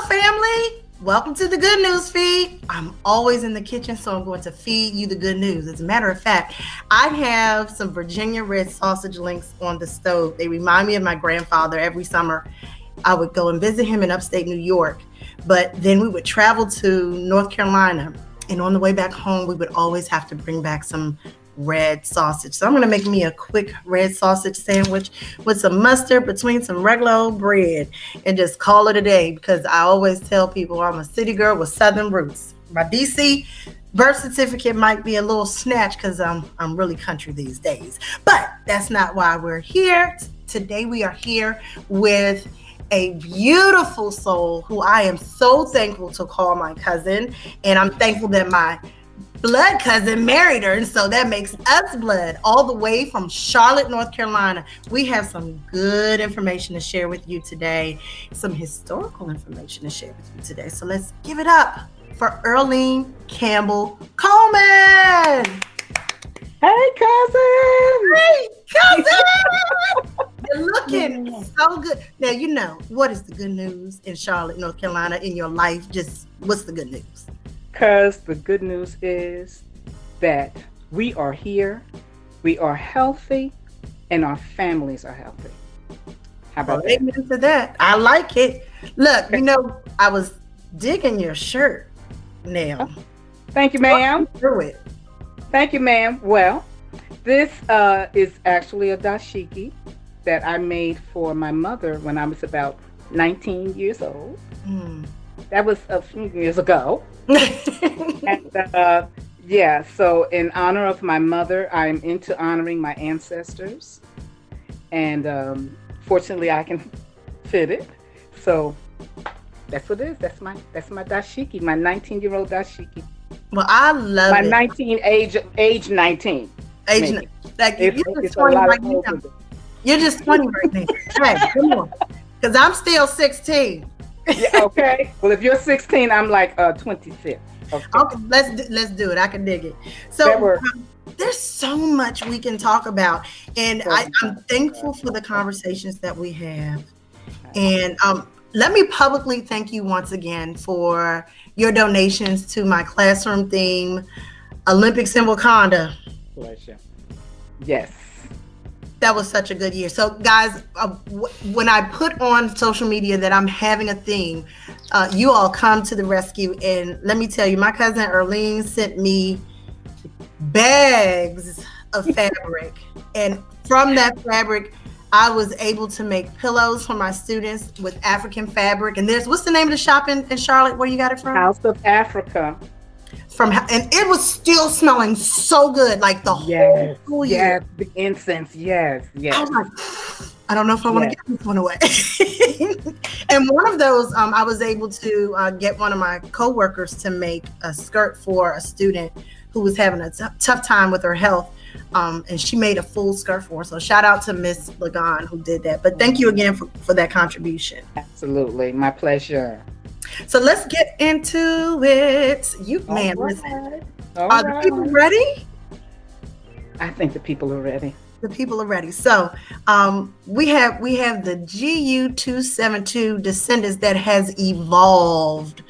family. Welcome to the Good News Feed. I'm always in the kitchen, so I'm going to feed you the good news. As a matter of fact, I have some Virginia red sausage links on the stove. They remind me of my grandfather. Every summer, I would go and visit him in upstate New York, but then we would travel to North Carolina, and on the way back home, we would always have to bring back some red sausage. So I'm going to make me a quick red sausage sandwich with some mustard between some regular old bread and just call it a day, because I always tell people I'm a city girl with Southern roots. My DC birth certificate might be a little snatched because I'm really country these days, but that's not why we're here. Today we are here with a beautiful soul who I am so thankful to call my cousin, and I'm thankful that my blood cousin married her, and so that makes us blood, all the way from Charlotte, North Carolina. We have some good information to share with you today, some historical information to share with you today. So let's give it up for Earlene Campbell-Coleman. Hey, cousin! Hey, cousin! You're looking so good. Now, you know, what is the good news in Charlotte, North Carolina in your life? Just what's the good news? Because the good news is that we are here, we are healthy, and our families are healthy. How about that? Amen to that. I like it. Look, you know, I was digging your shirt now. Thank you, ma'am. Through it. Thank you, ma'am. Well, this is actually a dashiki that I made for my mother when I was about 19 years old. That was a few years ago. And so in honor of my mother, I'm into honoring my ancestors, and fortunately I can fit it. So that's what it is. That's my dashiki, my 19-year-old dashiki. Well, I love my it. 19 age 19. Like you're just 20 right now. You're just 20 right now. Hey, come on, because I'm still 16. Yeah, okay. Well, if you're 16, I'm like 26. Okay, let's do it. I can dig it. So there's so much we can talk about, and I'm thankful for the conversations that we have. And let me publicly thank you once again for your donations to my classroom theme, Olympics in Wakanda. Pleasure. Yes. That was such a good year. So guys, when I put on social media that I'm having a theme, you all come to the rescue. And let me tell you, my cousin Earlene sent me bags of fabric. And from that fabric, I was able to make pillows for my students with African fabric. And what's the name of the shop in Charlotte where you got it from? House of Africa. And it was still smelling so good, like the whole year. Yes, the incense, yes. I was like, I don't know if I want to give this one away. And one of those, I was able to get one of my coworkers to make a skirt for a student who was having a tough time with her health. And she made a full skirt for her. So shout out to Miss Lagan who did that. But thank you again for that contribution. Absolutely, my pleasure. So let's get into it. Listen. Are the people ready? I think the people are ready. The people are ready. So we have the GU-272 Descendants that has evolved.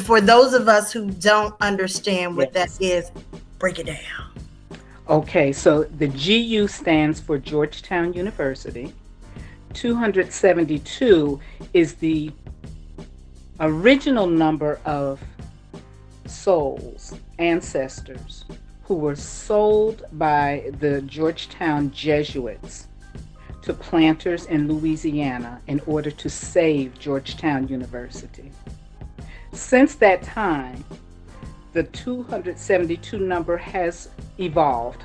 For those of us who don't understand what that is, break it down. Okay, so the GU stands for Georgetown University. 272 is the original number of souls, ancestors, who were sold by the Georgetown Jesuits to planters in Louisiana in order to save Georgetown University. Since that time, the 272 number has evolved,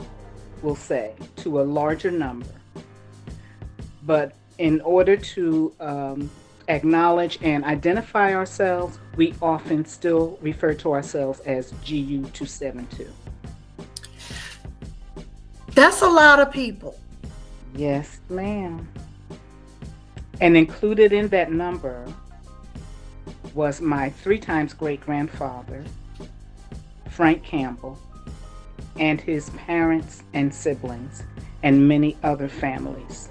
we'll say, to a larger number. But in order to acknowledge and identify ourselves, we often still refer to ourselves as GU-272. That's a lot of people. Yes, ma'am. And included in that number was my 3 times great-grandfather, Frank Campbell, and his parents and siblings, and many other families,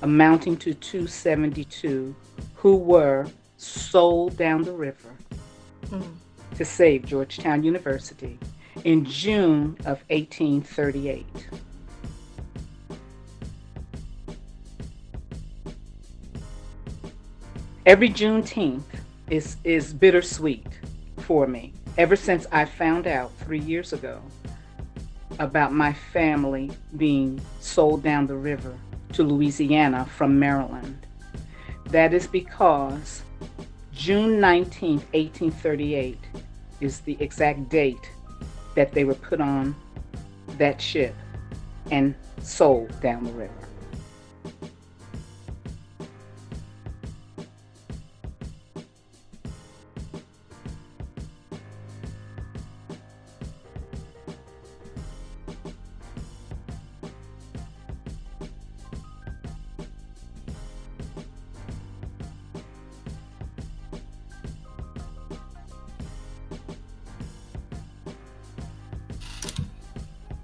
amounting to 272 who were sold down the river to save Georgetown University in June of 1838. Every Juneteenth is bittersweet for me. Ever since I found out 3 years ago about my family being sold down the river to Louisiana from Maryland. That is because June 19th, 1838 is the exact date that they were put on that ship and sold down the river.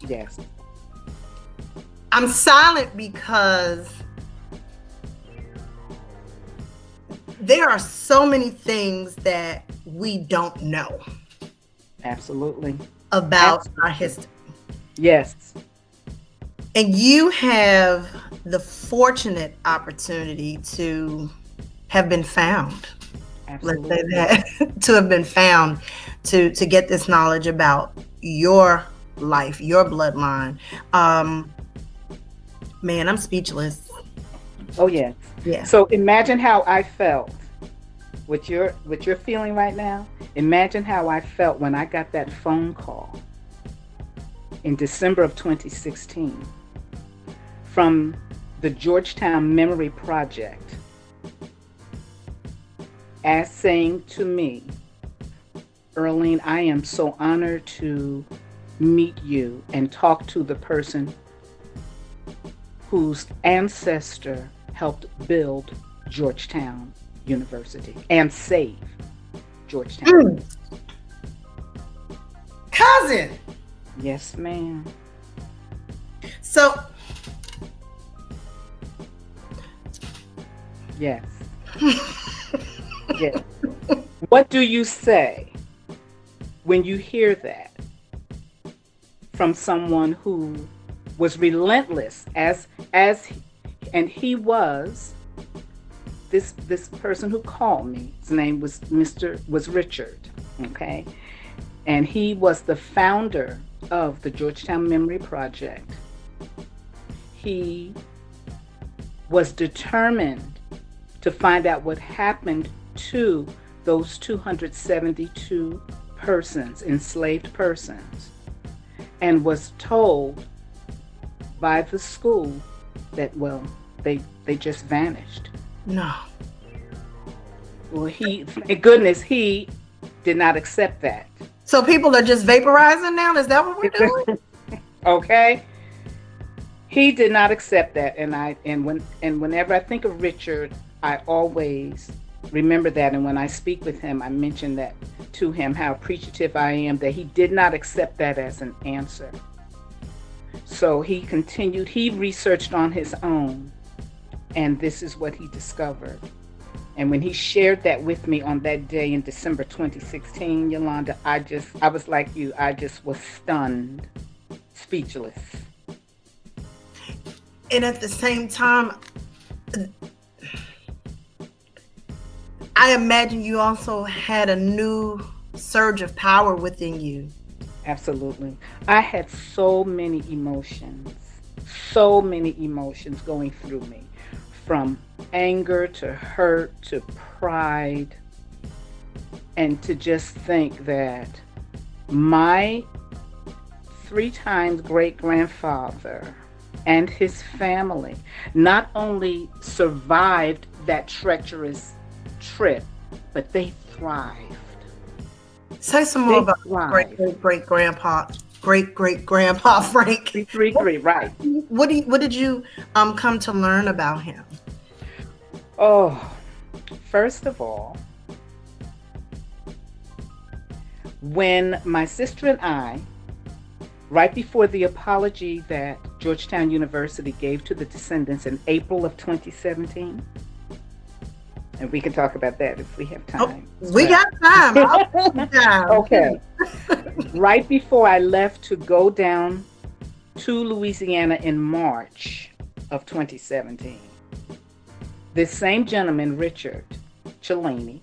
Yes. I'm silent because there are so many things that we don't know. Absolutely. About our history. Yes. And you have the fortunate opportunity to have been found. Absolutely. Let's say that. To have been found to get this knowledge about your life, your bloodline. Man, I'm speechless. Oh yes. Yeah. So imagine how I felt with your feeling right now. Imagine how I felt when I got that phone call in December of 2016 from the Georgetown Memory Project as saying to me, Earlene, I am so honored to meet you and talk to the person whose ancestor helped build Georgetown University and save Georgetown. Cousin. Yes, ma'am. So. Yes. Yes. What do you say when you hear that from someone who was relentless and he was this person who called me. His name was Richard, okay? And he was the founder of the Georgetown Memory Project. He was determined to find out what happened to those 272 persons, enslaved persons, and was told by the school that, well, they just vanished. No. Well, thank goodness, he did not accept that. So people are just vaporizing now? Is that what we're doing? Okay. He did not accept that, and whenever I think of Richard, I always remember that, and when I speak with him, I mention that to him, how appreciative I am that he did not accept that as an answer. So he continued, he researched on his own, and this is what he discovered. And when he shared that with me on that day in December 2016, Yolanda, I was like you, I just was stunned, speechless. And at the same time, I imagine you also had a new surge of power within you. Absolutely. I had so many emotions going through me, from anger to hurt to pride, and to just think that my 3 times great-grandfather and his family not only survived that treacherous trip, but they thrived. Say some more about great-great-grandpa Frank. 333, right. What did you come to learn about him? Oh, first of all, when my sister and I, right before the apology that Georgetown University gave to the Descendants in April of 2017, And we can talk about that if we have Oh, time as we well. got time. I'll take time. Okay. Right before I left to go down to Louisiana in March of 2017, this same gentleman, Richard Cellini,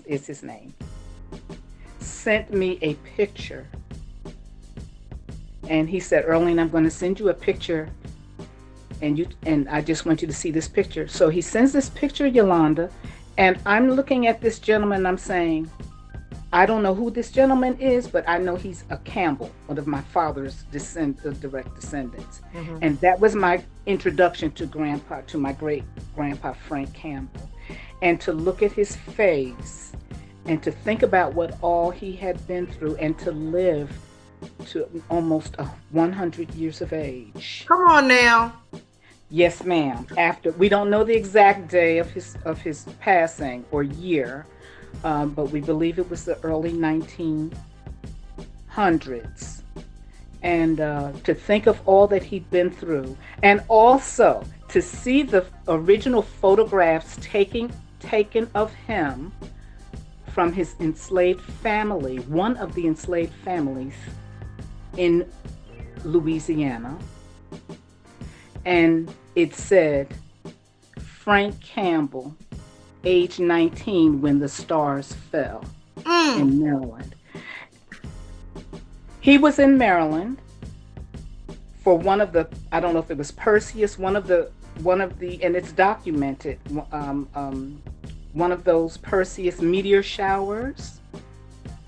is his name, sent me a picture. And he said, Earlene, I'm going to send you a picture, and I just want you to see this picture. So he sends this picture, Yolanda, and I'm looking at this gentleman, and I'm saying, I don't know who this gentleman is, but I know he's a Campbell, one of my father's direct descendants. Mm-hmm. And that was my introduction to my great grandpa, Frank Campbell. And to look at his face and to think about what all he had been through and to live to almost 100 years of age. Come on now. Yes, ma'am. After, we don't know the exact day of his passing or year, but we believe it was the early 1900s. And to think of all that he'd been through, and also to see the original photographs taken of him from his enslaved family, one of the enslaved families in Louisiana. And it said, Frank Campbell, age 19 when the stars fell in Maryland. He was in Maryland for one of the, I don't know if it was Perseus, one of the, and it's documented, one of those Perseus meteor showers.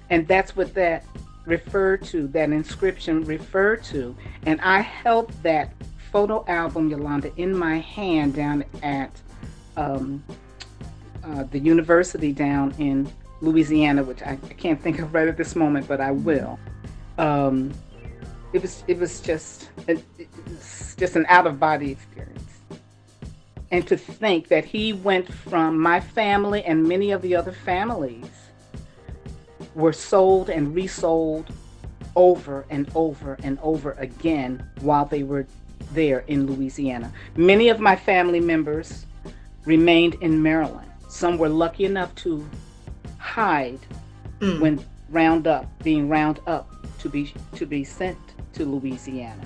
And that's what that referred to, that inscription referred to. And I held that photo album, Yolanda, in my hand down at the university down in Louisiana, which I can't think of right at this moment, but I will. It was just an out-of-body experience. And to think that he went from my family and many of the other families were sold and resold over and over and over again while they were there in Louisiana. Many of my family members remained in Maryland. Some were lucky enough to hide when being round up to be sent to Louisiana.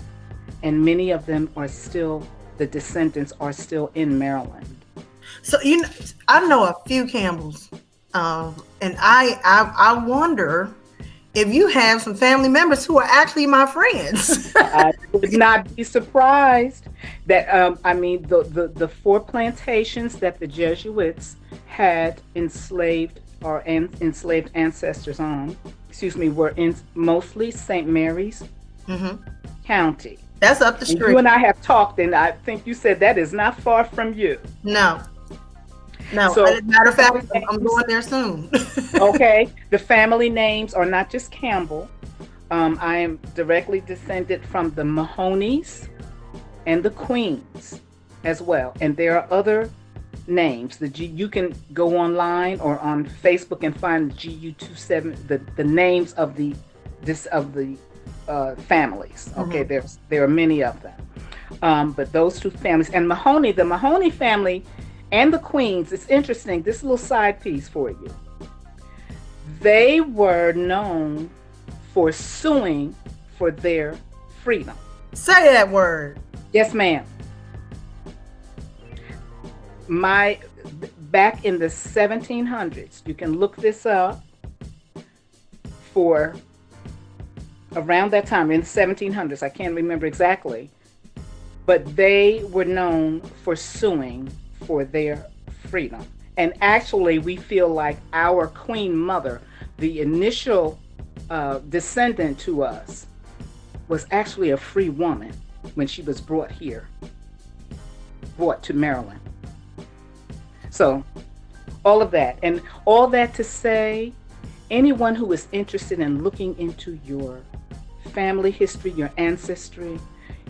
And many of them are still, the descendants are still in Maryland. So, I know a few Campbells, and I wonder if you have some family members who are actually my friends. I would not be surprised that, the 4 plantations that the Jesuits had enslaved ancestors on, were in mostly St. Mary's County. That's up the street. And you and I have talked, and I think you said that is not far from you. No. So, as a matter of fact, I'm going there soon. Okay. The family names are not just Campbell. I am directly descended from the Mahonies and the Queens as well. And there are other names. You can go online or on Facebook and find the GU27, the names of the families. Okay, there are many of them. But those 2 families, and the Mahoney family and the Queens, it's interesting, this little side piece for you. They were known for suing for their freedom. Say that word. Yes, ma'am. Back in the 1700s, you can look this up, for around that time, in the 1700s, I can't remember exactly, but they were known for suing for their freedom. And actually, we feel like our Queen Mother, the initial descendant to us, was actually a free woman when she was brought to Maryland. So, all of that. And all that to say, anyone who is interested in looking into your family history, your ancestry,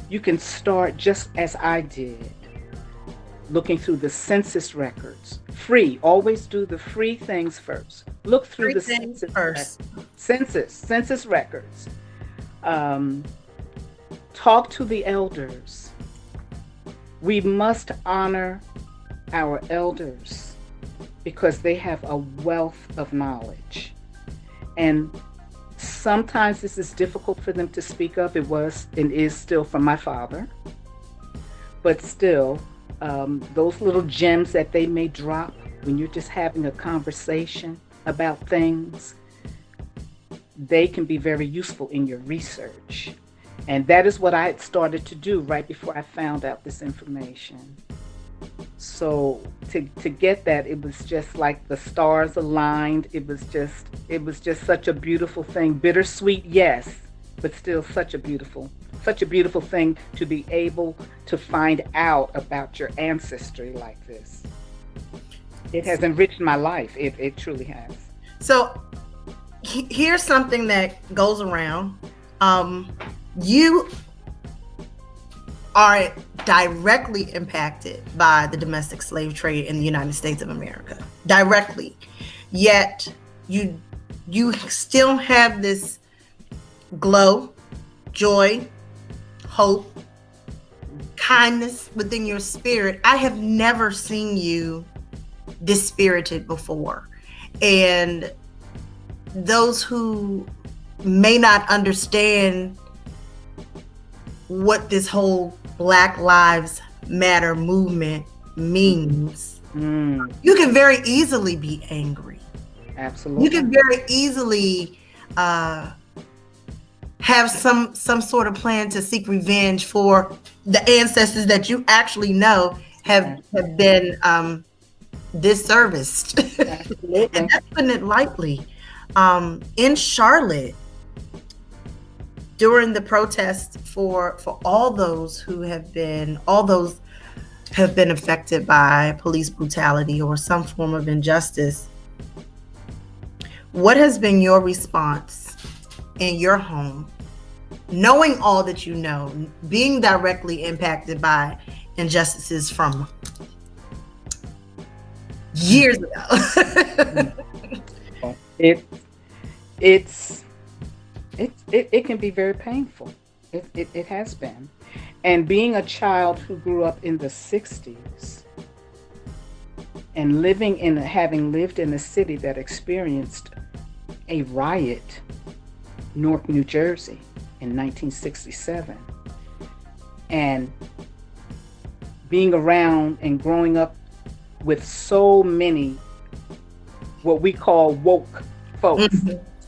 you can start just as I did, looking through the census records. Free. Always do the free things first. Look through the census first. Census records. Talk to the elders. We must honor our elders because they have a wealth of knowledge. And sometimes this is difficult for them to speak up. It was and is still from my father, but still, those little gems that they may drop when you're just having a conversation about things, they can be very useful in your research. And that is what I had started to do right before I found out this information. So to get that, it was just like the stars aligned. It was just such a beautiful thing. Bittersweet, yes, but still such a beautiful thing to be able to find out about your ancestry like this. It has enriched my life. It truly has. So here's something that goes around. You are directly impacted by the domestic slave trade in the United States of America. Directly. Yet you still have this glow, joy, hope, kindness within your spirit. I have never seen you dispirited before. And those who may not understand what this whole Black Lives Matter movement means, you can very easily be angry. Absolutely. You can very easily have some sort of plan to seek revenge for the ancestors that you actually know have been disserviced. And that's putting it lightly. In Charlotte, during the protest for all those who have been affected by police brutality or some form of injustice, what has been your response in your home, knowing all that you know, being directly impacted by injustices from years ago? It can be very painful. It has been. And being a child who grew up in the 60s and having lived in a city that experienced a riot, Newark, New Jersey, in 1967, and being around and growing up with so many what we call woke folks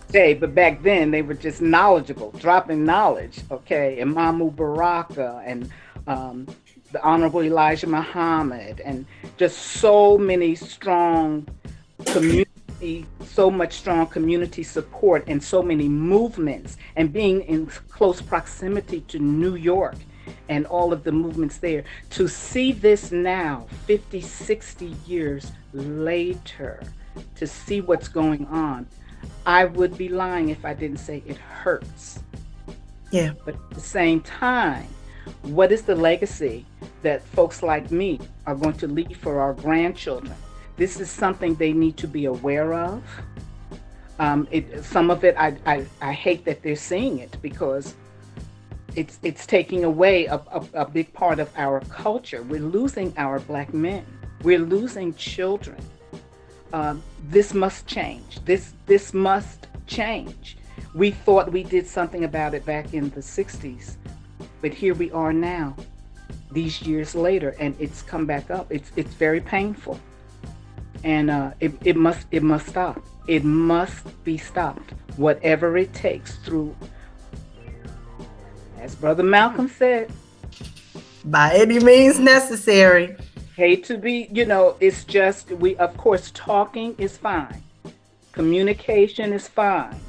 today, but back then they were just knowledgeable, dropping knowledge, okay? And Mahmoud Baraka and the Honorable Elijah Muhammad, and just so many strong strong community support, and so many movements, and being in close proximity to New York and all of the movements there. To see this now, 50, 60 years later, to see what's going on, I would be lying if I didn't say it hurts. Yeah. But at the same time, what is the legacy that folks like me are going to leave for our grandchildren? This is something they need to be aware of. Some of it, I hate that they're seeing it, because it's taking away a big part of our culture. We're losing our Black men. We're losing children. This must change. This must change. We thought we did something about it back in the 60s, but here we are now, these years later, and it's come back up. It's very painful, and it must stop. It must be stopped, whatever it takes, through, as Brother Malcolm said, by any means necessary. Hate to be, it's just, of course, talking is fine. Communication is fine.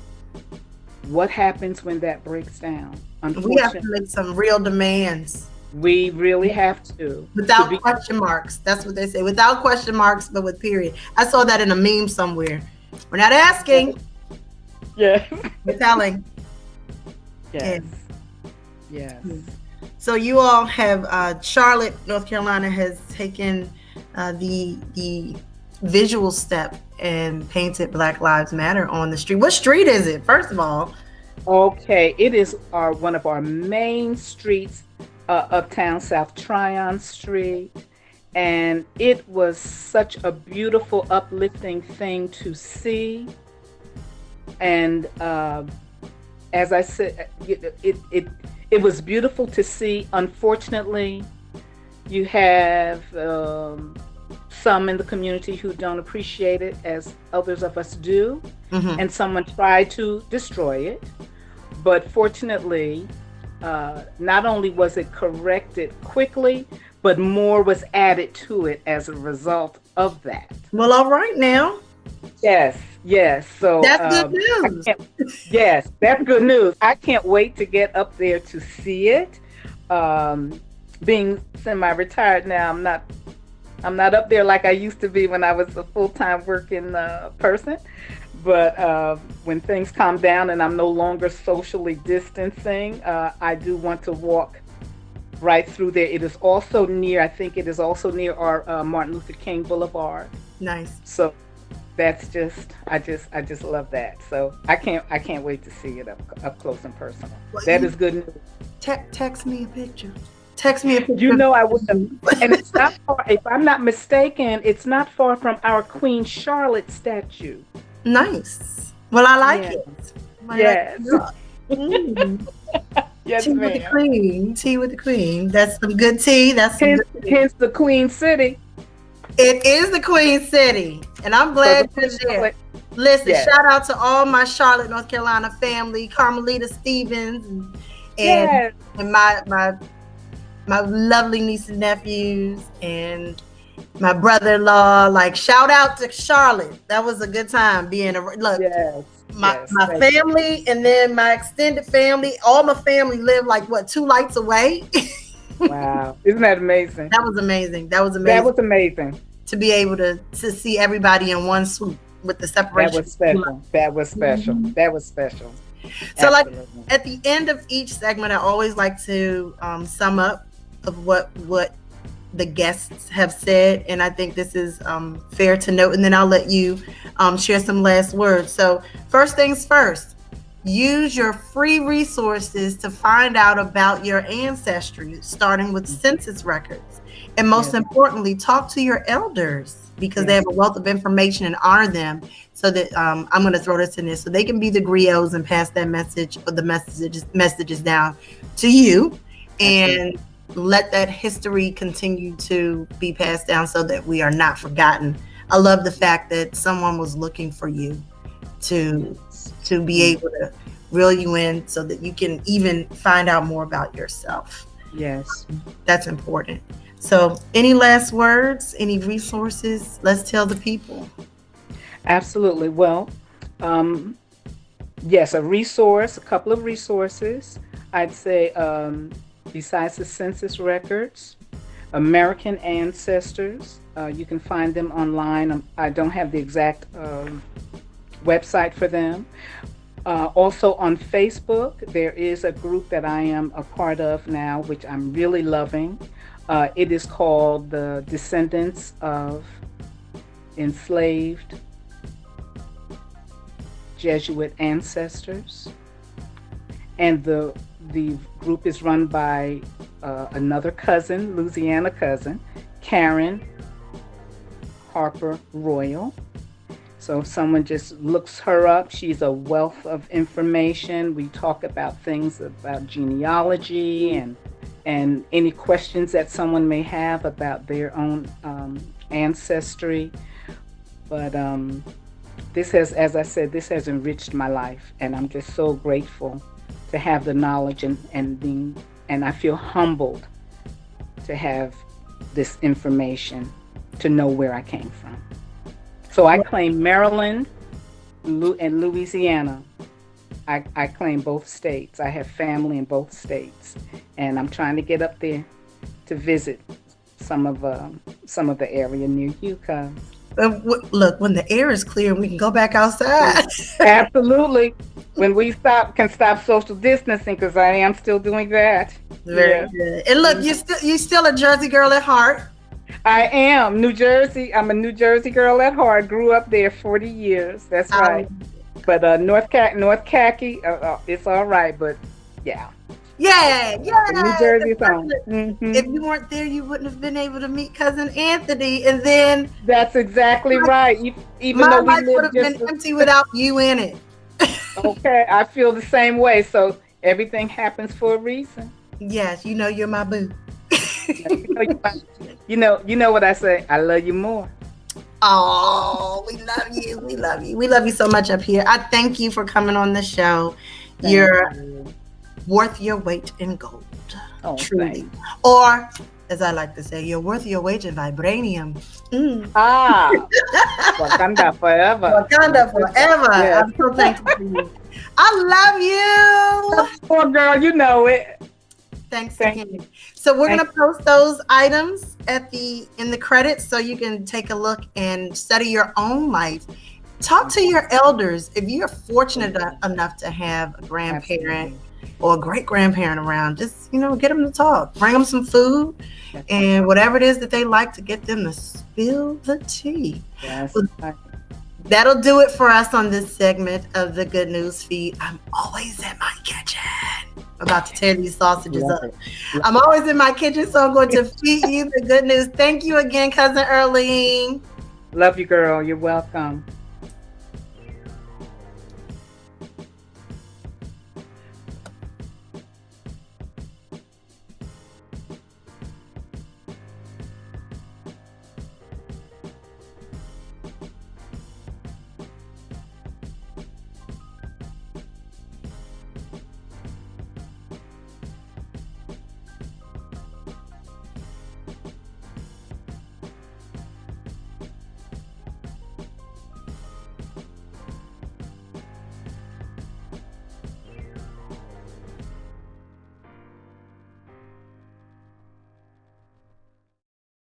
What happens when that breaks down? We have to make some real demands. We really have to. Without question marks. That's what they say. Without question marks, but with period. I saw that in a meme somewhere. We're not asking. Yeah. We're telling. Yes. Yes. So you all have, Charlotte, North Carolina has taken the visual step and painted Black Lives Matter on the street. What street is it, first of all? Okay, it is one of our main streets uptown, South Tryon Street. And it was such a beautiful, uplifting thing to see. And as I said, it was beautiful to see. Unfortunately, you have some in the community who don't appreciate it as others of us do, and someone tried to destroy it. But fortunately, not only was it corrected quickly, but more was added to it as a result of that. Well, all right now. Yes, yes. So that's good news. Yes, that's good news. I can't wait to get up there to see it. Being semi-retired now, I'm not up there like I used to be when I was a full-time working person. But when things calm down and I'm no longer socially distancing, I do want to walk right through there. It is also near, I think it is also near our Martin Luther King Boulevard. Nice. So that's just, I just love that. So I can't wait to see it up close and personal. Well, that is good news. Text me a picture. Text me a picture. You know I would have. And it's not far, if I'm not mistaken, it's not far from our Queen Charlotte statue. Nice. Well, I like it. Yes. Yes, tea with the queen. Tea with the queen. That's some good tea. That's some hence the Queen City. It is the Queen City, and I'm glad you're there. Listen, shout out to all my Charlotte, North Carolina family, Carmelita Stevens, and my lovely nieces and nephews, and my brother-in-law. Like, shout out to Charlotte. That was a good time being my family, and then my extended family. All my family live like 2 lights away. Wow, isn't that amazing? That was amazing. That was amazing to be able to see everybody in one swoop with the separation. That was special. That was special. That was special. So, like, at the end of each segment, I always like to sum up of what the guests have said, and I think this is fair to note, and then I'll let you share some last words. So first things first, use your free resources to find out about your ancestry, starting with census records, and most importantly, talk to your elders, because they have a wealth of information, and honor them, so that I'm going to throw this in there so they can be the griots and pass that message, or the messages down to you, and let that history continue to be passed down so that we are not forgotten. I love the fact that someone was looking for you to be able to reel you in so that you can even find out more about yourself. Yes. That's important. So any last words, any resources? Let's tell the people. Absolutely. Well, yes, a couple of resources. I'd say, besides the census records, American Ancestors, you can find them online. I don't have the exact website for them. Also on Facebook, there is a group that I am a part of now, which I'm really loving. It is called the Descendants of Enslaved Jesuit Ancestors. And the group is run by another cousin, Louisiana cousin, Karen Harper Royal. So if someone just looks her up, she's a wealth of information. We talk about things about genealogy and any questions that someone may have about their own ancestry. But this has, as I said, this has enriched my life, and I'm just so grateful to have the knowledge and I feel humbled to have this information, to know where I came from. So I claim Maryland and Louisiana. I claim both states. I have family in both states, and I'm trying to get up there to visit some of the area near you, cuz. Look, when the air is clear, we can go back outside. Absolutely. When we can stop social distancing, because I am still doing that. Very good. And look, you still a Jersey girl at heart. I am. New Jersey. I'm a New Jersey girl at heart. Grew up there 40 years. That's right. But North Khaki, it's all right. But yeah. Yeah, The New yeah. Jersey song. Mm-hmm. If you weren't there, you wouldn't have been able to meet cousin Anthony, and then That's exactly right. Even my though we life would live have been just empty without you in it. okay, I feel the same way. So everything happens for a reason. Yes, you know you're my boo. Yeah, you know what I say. I love you more. Oh, we love you. We love you. We love you so much up here. I thank you for coming on the show. Thank You're you. worth your weight in gold, Oh, truly. thanks. Or, as I like to say, you're worth your weight in vibranium. Mm. Ah, Wakanda forever. My Wakanda sister. forever. Yes. I'm so thankful for you. I love you. Poor girl, you know it. Thanks Thank again. you. So we're Thank gonna post those items in the credits so you can take a look and study your own life. Talk to your elders. If you're fortunate enough to have a grandparent Absolutely. or a great grandparent around, just get them to talk. Bring them some food That's and whatever it is that they like to get them to spill the tea. Yes. That'll do it for us on this segment of the Good News Feed. I'm always in my kitchen. I'm about to tear these sausages up. I'm always in my kitchen, so I'm going to feed you the good news. Thank you again, Cousin Earlene. Love you, girl. You're welcome.